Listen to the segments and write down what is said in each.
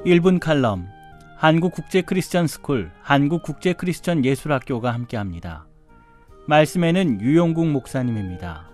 1분 칼럼, 한국국제크리스천스쿨, 한국국제크리스천예술학교가 함께합니다. 말씀에는 유용국 목사님입니다.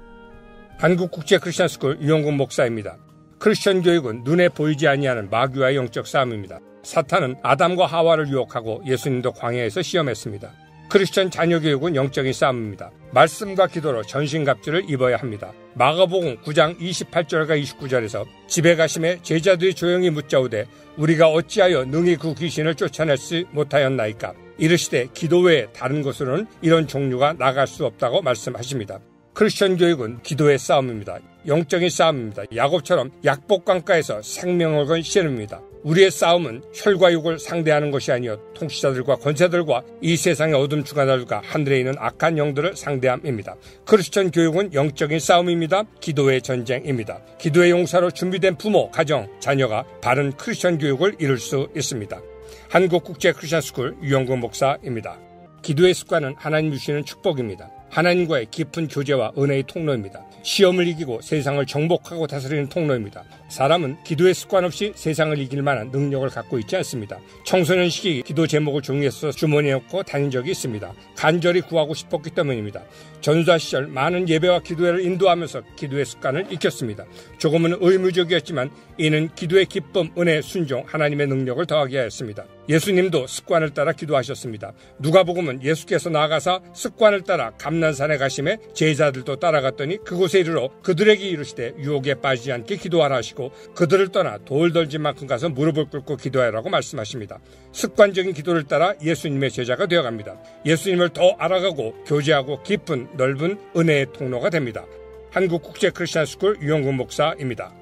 한국국제크리스천스쿨 유용국 목사입니다. 크리스천 교육은 눈에 보이지 아니하는 마귀와의 영적 싸움입니다. 사탄은 아담과 하와를 유혹하고 예수님도 광야에서 시험했습니다. 크리스천 자녀 교육은 영적인 싸움입니다. 말씀과 기도로 전신갑주를 입어야 합니다. 마가복음 9장 28절과 29절에서 집에 가심에 제자들이 조용히 묻자오되 우리가 어찌하여 능히 그 귀신을 쫓아낼지 못하였나이까. 이르시되 기도 외에 다른 곳으로는 이런 종류가 나갈 수 없다고 말씀하십니다. 크리스천 교육은 기도의 싸움입니다. 영적인 싸움입니다. 야곱처럼 약복강가에서 생명을 건 씨름입니다. 우리의 싸움은 혈과 육을 상대하는 것이 아니요 통치자들과 권세들과 이 세상의 어둠 주관자들과 하늘에 있는 악한 영들을 상대함입니다. 크리스천 교육은 영적인 싸움입니다. 기도의 전쟁입니다. 기도의 용사로 준비된 부모, 가정, 자녀가 바른 크리스천 교육을 이룰 수 있습니다. 한국국제크리스천스쿨 유용국 목사입니다. 기도의 습관은 하나님 주시는 축복입니다. 하나님과의 깊은 교제와 은혜의 통로입니다. 시험을 이기고 세상을 정복하고 다스리는 통로입니다. 사람은 기도의 습관 없이 세상을 이길 만한 능력을 갖고 있지 않습니다. 청소년 시기 기도 제목을 정리해서 주머니에 넣고 다닌 적이 있습니다. 간절히 구하고 싶었기 때문입니다. 전사 시절 많은 예배와 기도회를 인도하면서 기도의 습관을 익혔습니다. 조금은 의무적이었지만 이는 기도의 기쁨, 은혜, 순종, 하나님의 능력을 더하게 하였습니다. 예수님도 습관을 따라 기도하셨습니다. 누가복음은 예수께서 나아가사 습관을 따라 감난산에 가심에 제자들도 따라갔더니 그곳에 이르러 그들에게 이르시되 유혹에 빠지지 않게 기도하라 하시고 그들을 떠나 돌 던진 만큼 가서 무릎을 꿇고 기도하라고 말씀하십니다. 습관적인 기도를 따라 예수님의 제자가 되어갑니다. 예수님을 더 알아가고 교제하고 깊은 넓은 은혜의 통로가 됩니다. 한국국제크리스천스쿨 유용국 목사입니다.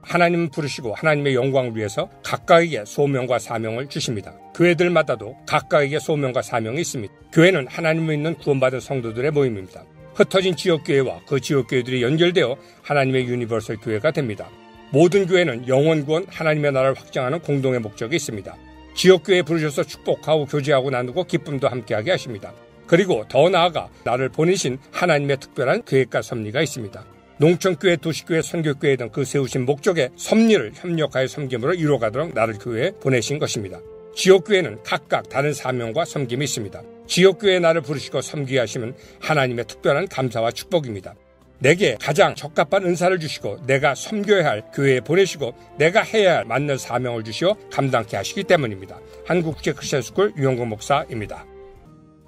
하나님은 부르시고 하나님의 영광을 위해서 각각에게 소명과 사명을 주십니다. 교회들마다도 각각에게 소명과 사명이 있습니다. 교회는 하나님을 믿는 구원받은 성도들의 모임입니다. 흩어진 지역교회와 그 지역교회들이 연결되어 하나님의 유니버설 교회가 됩니다. 모든 교회는 영원 구원, 하나님의 나라를 확장하는 공동의 목적이 있습니다. 지역교회에 부르셔서 축복하고 교제하고 나누고 기쁨도 함께하게 하십니다. 그리고 더 나아가 나를 보내신 하나님의 특별한 계획과 섭리가 있습니다. 농촌교회, 도시교회, 선교교회 등 그 세우신 목적의 섭리를 협력하여 섬김으로 이루어가도록 나를 교회에 보내신 것입니다. 지역교회는 각각 다른 사명과 섬김이 있습니다. 지역교회에 나를 부르시고 섬기게 하시면 하나님의 특별한 감사와 축복입니다. 내게 가장 적합한 은사를 주시고 내가 섬겨야 할 교회에 보내시고 내가 해야 할 맞는 사명을 주시어 감당케 하시기 때문입니다. 한국국제크리스천스쿨 유용국 목사입니다.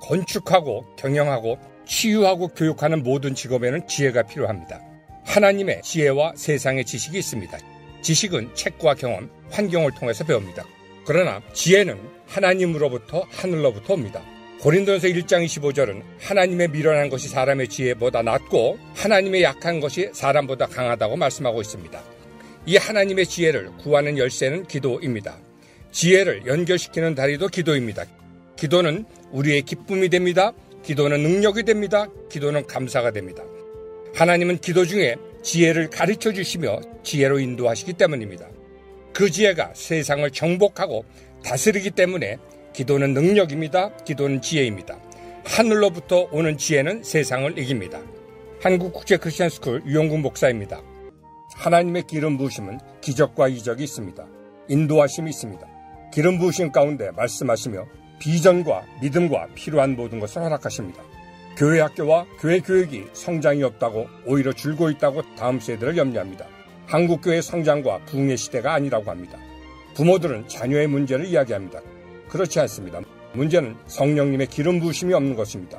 건축하고 경영하고 치유하고 교육하는 모든 직업에는 지혜가 필요합니다. 하나님의 지혜와 세상의 지식이 있습니다. 지식은 책과 경험, 환경을 통해서 배웁니다. 그러나 지혜는 하나님으로부터 하늘로부터 옵니다. 고린도전서 1장 25절은 하나님의 미련한 것이 사람의 지혜보다 낫고 하나님의 약한 것이 사람보다 강하다고 말씀하고 있습니다. 이 하나님의 지혜를 구하는 열쇠는 기도입니다. 지혜를 연결시키는 다리도 기도입니다. 기도는 우리의 기쁨이 됩니다. 기도는 능력이 됩니다. 기도는 감사가 됩니다. 하나님은 기도 중에 지혜를 가르쳐 주시며 지혜로 인도하시기 때문입니다. 그 지혜가 세상을 정복하고 다스리기 때문에 기도는 능력입니다. 기도는 지혜입니다. 하늘로부터 오는 지혜는 세상을 이깁니다. 한국국제크리스천스쿨 유용국 목사입니다. 하나님의 기름 부으심은 기적과 이적이 있습니다. 인도하심이 있습니다. 기름 부으심 가운데 말씀하시며 비전과 믿음과 필요한 모든 것을 허락하십니다. 교회 학교와 교회 교육이 성장이 없다고 오히려 줄고 있다고 다음 세대를 염려합니다. 한국교회 성장과 부흥의 시대가 아니라고 합니다. 부모들은 자녀의 문제를 이야기합니다. 그렇지 않습니다. 문제는 성령님의 기름 부으심이 없는 것입니다.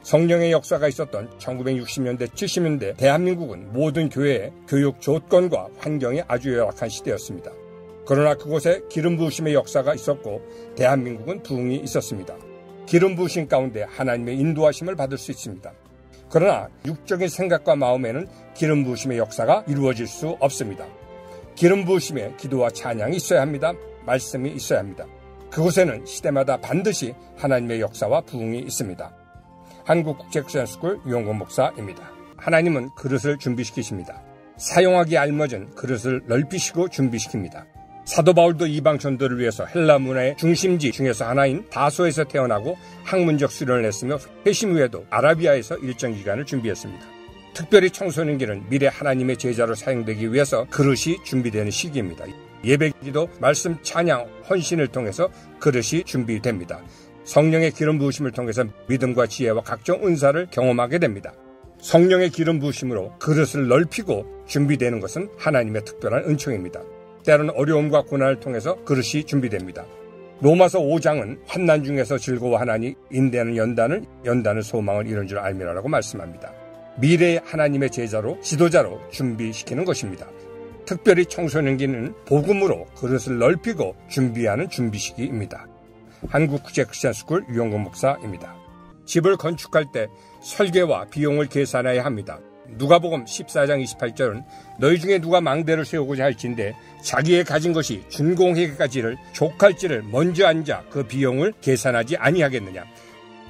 성령의 역사가 있었던 1960년대, 70년대 대한민국은 모든 교회의 교육 조건과 환경이 아주 열악한 시대였습니다. 그러나 그곳에 기름 부으심의 역사가 있었고 대한민국은 부흥이 있었습니다. 기름 부으심 가운데 하나님의 인도하심을 받을 수 있습니다. 그러나 육적인 생각과 마음에는 기름 부으심의 역사가 이루어질 수 없습니다. 기름 부으심에 기도와 찬양이 있어야 합니다. 말씀이 있어야 합니다. 그곳에는 시대마다 반드시 하나님의 역사와 부흥이 있습니다. 한국국제크리스천스쿨 유용국 목사입니다. 하나님은 그릇을 준비시키십니다. 사용하기 알맞은 그릇을 넓히시고 준비시킵니다. 사도 바울도 이방 전도를 위해서 헬라 문화의 중심지 중에서 하나인 다소에서 태어나고 학문적 수련을 했으며 회심 후에도 아라비아에서 일정 기간을 준비했습니다. 특별히 청소년기는 미래 하나님의 제자로 사용되기 위해서 그릇이 준비되는 시기입니다. 예배기도, 말씀, 찬양, 헌신을 통해서 그릇이 준비됩니다. 성령의 기름 부으심을 통해서 믿음과 지혜와 각종 은사를 경험하게 됩니다. 성령의 기름 부으심으로 그릇을 넓히고 준비되는 것은 하나님의 특별한 은총입니다. 때로는 어려움과 고난을 통해서 그릇이 준비됩니다. 로마서 5장은 환난 중에서 즐거워하나니 인내는 연단은 소망을 이룬 줄 알미라라고 말씀합니다. 미래의 하나님의 제자로, 지도자로 준비시키는 것입니다. 특별히 청소년기는 복음으로 그릇을 넓히고 준비하는 준비시기입니다. 한국국제크리스천스쿨 유영국 목사입니다. 집을 건축할 때 설계와 비용을 계산해야 합니다. 누가복음 14장 28절은 너희 중에 누가 망대를 세우고자 할진대 자기의 가진 것이 준공회까지를 족할지를 먼저 앉아 그 비용을 계산하지 아니하겠느냐.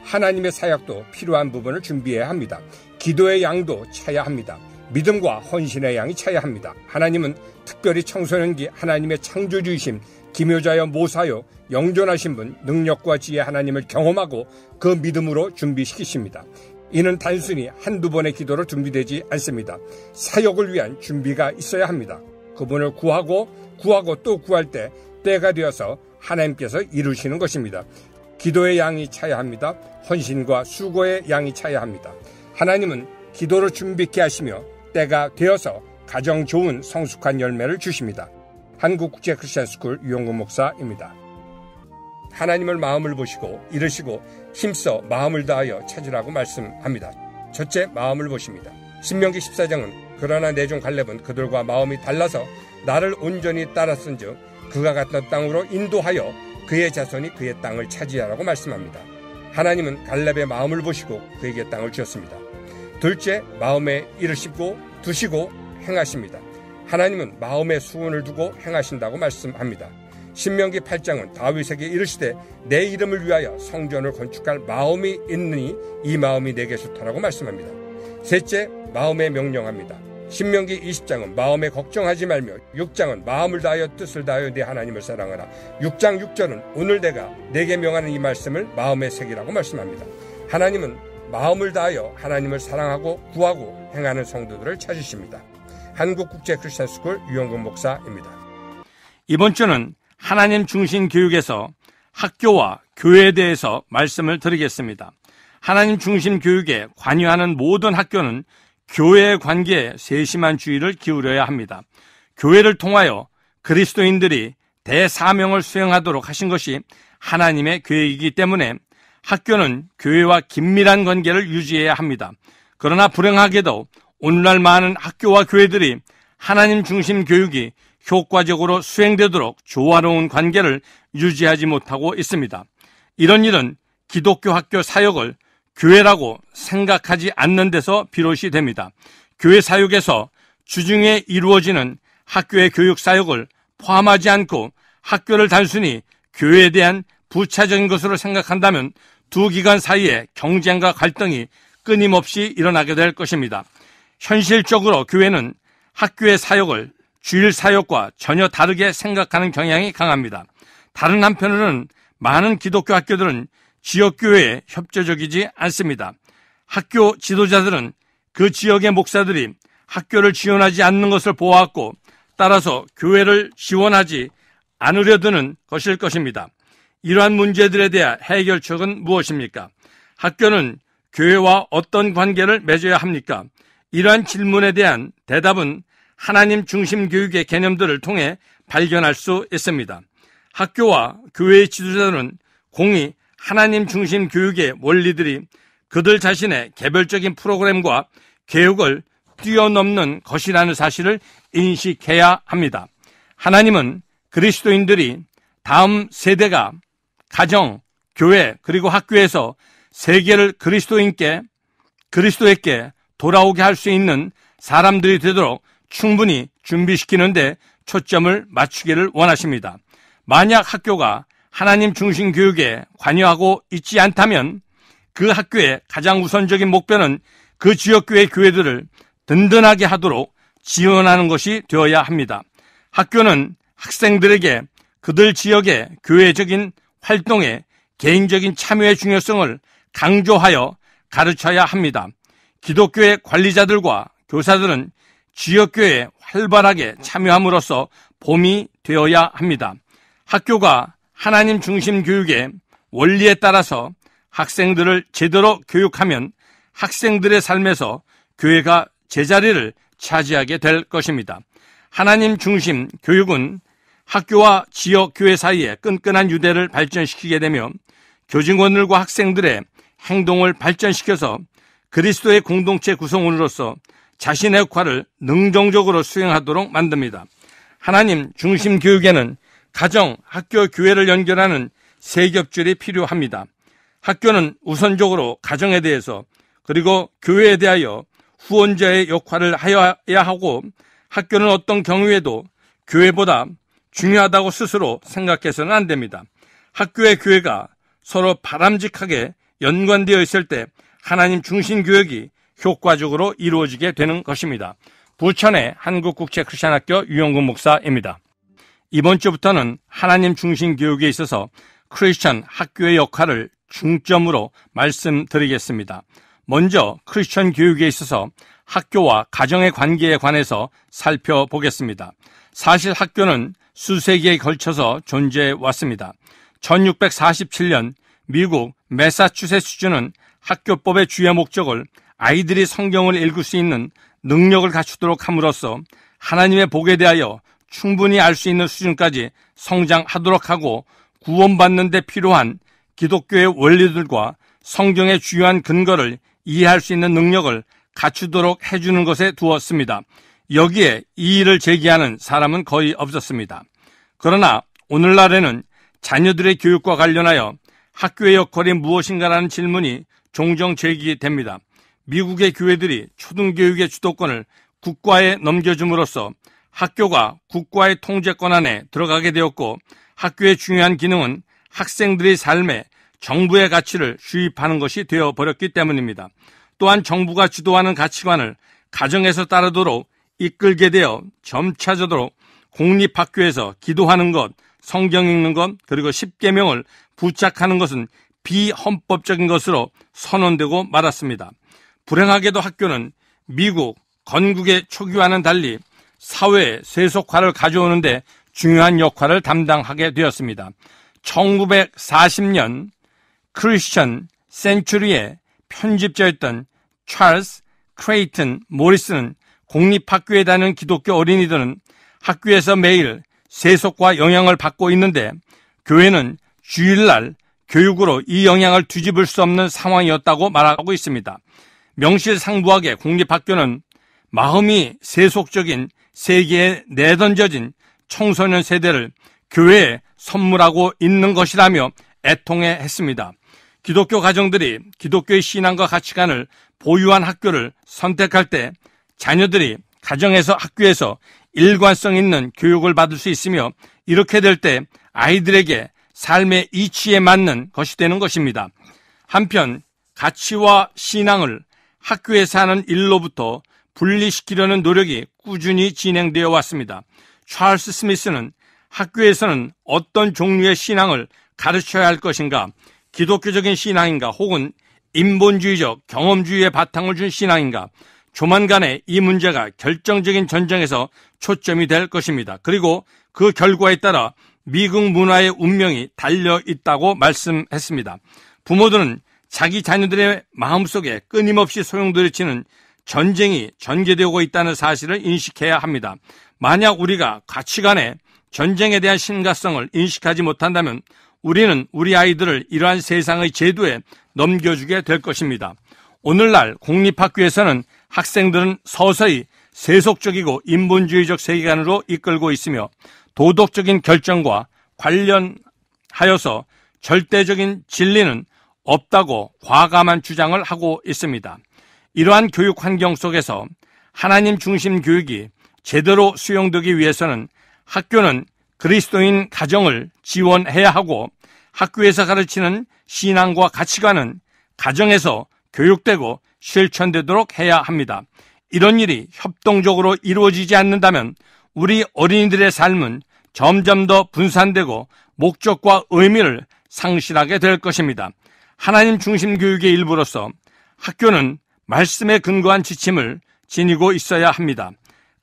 하나님의 사역도 필요한 부분을 준비해야 합니다. 기도의 양도 차야 합니다. 믿음과 헌신의 양이 차야 합니다. 하나님은 특별히 청소년기 하나님의 창조주이심, 기묘자여 모사여 영존하신 분, 능력과 지혜 하나님을 경험하고 그 믿음으로 준비시키십니다. 이는 단순히 한두 번의 기도로 준비되지 않습니다. 사역을 위한 준비가 있어야 합니다. 그분을 구하고 또 구할 때 때가 되어서 하나님께서 이루시는 것입니다. 기도의 양이 차야 합니다. 헌신과 수고의 양이 차야 합니다. 하나님은 기도로 준비케 하시며 때가 되어서 가정 좋은 성숙한 열매를 주십니다. 한국국제크리스천스쿨 유영국 목사입니다. 하나님을 마음을 보시고 이르시고 힘써 마음을 다하여 찾으라고 말씀합니다. 첫째, 마음을 보십니다. 신명기 14장은 그러나 내 종 갈렙은 그들과 마음이 달라서 나를 온전히 따랐은즉 그가 갔던 땅으로 인도하여 그의 자손이 그의 땅을 차지하라고 말씀합니다. 하나님은 갈렙의 마음을 보시고 그에게 땅을 주었습니다. 둘째, 마음에 이르시고 두시고 행하십니다. 하나님은 마음에 수은을 두고 행하신다고 말씀합니다. 신명기 8장은 다윗에게 이르시되 내 이름을 위하여 성전을 건축할 마음이 있느니 이 마음이 내게 좋다라고 말씀합니다. 셋째, 마음에 명령합니다. 신명기 20장은 마음에 걱정하지 말며 6장은 마음을 다하여 뜻을 다하여 내 하나님을 사랑하라. 6장 6절은 오늘 내가 내게 명하는 이 말씀을 마음에 새기라고 말씀합니다. 하나님은 마음을 다하여 하나님을 사랑하고 구하고 행하는 성도들을 찾으십니다. 한국국제크리스천스쿨 유영국 목사입니다. 이번 주는 하나님 중심 교육에서 학교와 교회에 대해서 말씀을 드리겠습니다. 하나님 중심 교육에 관여하는 모든 학교는 교회의 관계에 세심한 주의를 기울여야 합니다. 교회를 통하여 그리스도인들이 대사명을 수행하도록 하신 것이 하나님의 계획이기 때문에 학교는 교회와 긴밀한 관계를 유지해야 합니다. 그러나 불행하게도 오늘날 많은 학교와 교회들이 하나님 중심 교육이 효과적으로 수행되도록 조화로운 관계를 유지하지 못하고 있습니다. 이런 일은 기독교 학교 사역을 교회라고 생각하지 않는 데서 비롯이 됩니다. 교회 사역에서 주중에 이루어지는 학교의 교육 사역을 포함하지 않고 학교를 단순히 교회에 대한 부차적인 것으로 생각한다면 두 기관 사이에 경쟁과 갈등이 끊임없이 일어나게 될 것입니다. 현실적으로 교회는 학교의 사역을 주일 사역과 전혀 다르게 생각하는 경향이 강합니다. 다른 한편으로는 많은 기독교 학교들은 지역교회에 협조적이지 않습니다. 학교 지도자들은 그 지역의 목사들이 학교를 지원하지 않는 것을 보았고 따라서 교회를 지원하지 않으려 드는 것일 것입니다. 이러한 문제들에 대한 해결책은 무엇입니까? 학교는 교회와 어떤 관계를 맺어야 합니까? 이러한 질문에 대한 대답은 하나님 중심 교육의 개념들을 통해 발견할 수 있습니다. 학교와 교회의 지도자들은 공히 하나님 중심 교육의 원리들이 그들 자신의 개별적인 프로그램과 계획을 뛰어넘는 것이라는 사실을 인식해야 합니다. 하나님은 그리스도인들이 다음 세대가 가정, 교회 그리고 학교에서 세계를 그리스도에게 돌아오게 할 수 있는 사람들이 되도록 충분히 준비시키는데 초점을 맞추기를 원하십니다. 만약 학교가 하나님 중심 교육에 관여하고 있지 않다면 그 학교의 가장 우선적인 목표는 그 지역교회 교회들을 든든하게 하도록 지원하는 것이 되어야 합니다. 학교는 학생들에게 그들 지역의 교회적인 활동에 개인적인 참여의 중요성을 강조하여 가르쳐야 합니다. 기독교의 관리자들과 교사들은 지역교회 활발하게 참여함으로써 봄이 되어야 합니다. 학교가 하나님 중심 교육의 원리에 따라서 학생들을 제대로 교육하면 학생들의 삶에서 교회가 제자리를 차지하게 될 것입니다. 하나님 중심 교육은 학교와 지역 교회 사이에 끈끈한 유대를 발전시키게 되며 교직원들과 학생들의 행동을 발전시켜서 그리스도의 공동체 구성원으로서 자신의 역할을 능동적으로 수행하도록 만듭니다. 하나님 중심 교육에는 가정, 학교, 교회를 연결하는 세 겹줄이 필요합니다. 학교는 우선적으로 가정에 대해서 그리고 교회에 대하여 후원자의 역할을 하여야 하고 학교는 어떤 경우에도 교회보다 중요하다고 스스로 생각해서는 안 됩니다. 학교의 교회가 서로 바람직하게 연관되어 있을 때 하나님 중심 교육이 효과적으로 이루어지게 되는 것입니다. 부천의 한국국제크리스천학교 유영근 목사입니다. 이번 주부터는 하나님 중심 교육에 있어서 크리스천 학교의 역할을 중점으로 말씀드리겠습니다. 먼저 크리스천 교육에 있어서 학교와 가정의 관계에 관해서 살펴보겠습니다. 사실 학교는 수세기에 걸쳐서 존재해 왔습니다. 1647년 미국 매사추세츠주는 학교법의 주요 목적을 아이들이 성경을 읽을 수 있는 능력을 갖추도록 함으로써 하나님의 복에 대하여 충분히 알 수 있는 수준까지 성장하도록 하고 구원받는 데 필요한 기독교의 원리들과 성경의 주요한 근거를 이해할 수 있는 능력을 갖추도록 해주는 것에 두었습니다. 여기에 이의를 제기하는 사람은 거의 없었습니다. 그러나 오늘날에는 자녀들의 교육과 관련하여 학교의 역할이 무엇인가라는 질문이 종종 제기됩니다. 미국의 교회들이 초등교육의 주도권을 국가에 넘겨줌으로써 학교가 국가의 통제권 안에 들어가게 되었고 학교의 중요한 기능은 학생들의 삶에 정부의 가치를 주입하는 것이 되어버렸기 때문입니다. 또한 정부가 주도하는 가치관을 가정에서 따르도록 이끌게 되어 점차적으로 공립학교에서 기도하는 것, 성경 읽는 것, 그리고 십계명을 부착하는 것은 비헌법적인 것으로 선언되고 말았습니다. 불행하게도 학교는 미국 건국의 초기와는 달리 사회의 세속화를 가져오는데 중요한 역할을 담당하게 되었습니다. 1940년 크리스천 센츄리의 편집자였던 찰스 크레이튼 모리스는 공립학교에 다니는 기독교 어린이들은 학교에서 매일 세속과 영향을 받고 있는데 교회는 주일날 교육으로 이 영향을 뒤집을 수 없는 상황이었다고 말하고 있습니다. 명실상부하게 공립학교는 마음이 세속적인 세계에 내던져진 청소년 세대를 교회에 선물하고 있는 것이라며 애통해했습니다. 기독교 가정들이 기독교의 신앙과 가치관을 보유한 학교를 선택할 때 자녀들이 가정에서 학교에서 일관성 있는 교육을 받을 수 있으며 이렇게 될 때 아이들에게 삶의 이치에 맞는 것이 되는 것입니다. 한편 가치와 신앙을 학교에서 하는 일로부터 분리시키려는 노력이 꾸준히 진행되어 왔습니다. 찰스 스미스는 학교에서는 어떤 종류의 신앙을 가르쳐야 할 것인가, 기독교적인 신앙인가 혹은 인본주의적 경험주의의 바탕을 준 신앙인가, 조만간에 이 문제가 결정적인 전쟁에서 초점이 될 것입니다. 그리고 그 결과에 따라 미국 문화의 운명이 달려 있다고 말씀했습니다. 부모들은 자기 자녀들의 마음속에 끊임없이 소용돌이치는 전쟁이 전개되고 있다는 사실을 인식해야 합니다. 만약 우리가 가치관의 전쟁에 대한 심각성을 인식하지 못한다면 우리는 우리 아이들을 이러한 세상의 제도에 넘겨주게 될 것입니다. 오늘날 공립학교에서는 학생들은 서서히 세속적이고 인본주의적 세계관으로 이끌고 있으며 도덕적인 결정과 관련하여서 절대적인 진리는 없다고 과감한 주장을 하고 있습니다. 이러한 교육 환경 속에서 하나님 중심 교육이 제대로 수용되기 위해서는 학교는 그리스도인 가정을 지원해야 하고 학교에서 가르치는 신앙과 가치관은 가정에서 교육되고 실천되도록 해야 합니다. 이런 일이 협동적으로 이루어지지 않는다면 우리 어린이들의 삶은 점점 더 분산되고 목적과 의미를 상실하게 될 것입니다. 하나님 중심 교육의 일부로서 학교는 말씀에 근거한 지침을 지니고 있어야 합니다.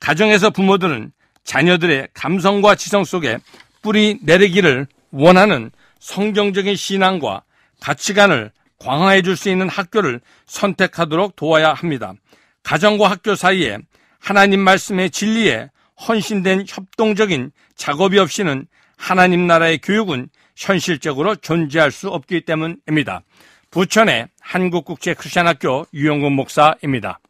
가정에서 부모들은 자녀들의 감성과 지성 속에 뿌리 내리기를 원하는 성경적인 신앙과 가치관을 강화해 줄 수 있는 학교를 선택하도록 도와야 합니다. 가정과 학교 사이에 하나님 말씀의 진리에 헌신된 협동적인 작업이 없이는 하나님 나라의 교육은 현실적으로 존재할 수 없기 때문입니다. 부천의 한국국제크리스천학교 유영근 목사입니다.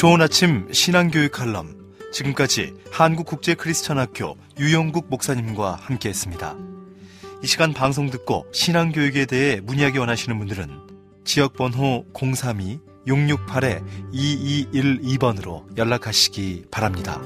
좋은 아침 신앙교육 칼럼, 지금까지 한국국제크리스천학교 유영국 목사님과 함께했습니다. 이 시간 방송 듣고 신앙교육에 대해 문의하기 원하시는 분들은 지역번호 032-668-2212번으로 연락하시기 바랍니다.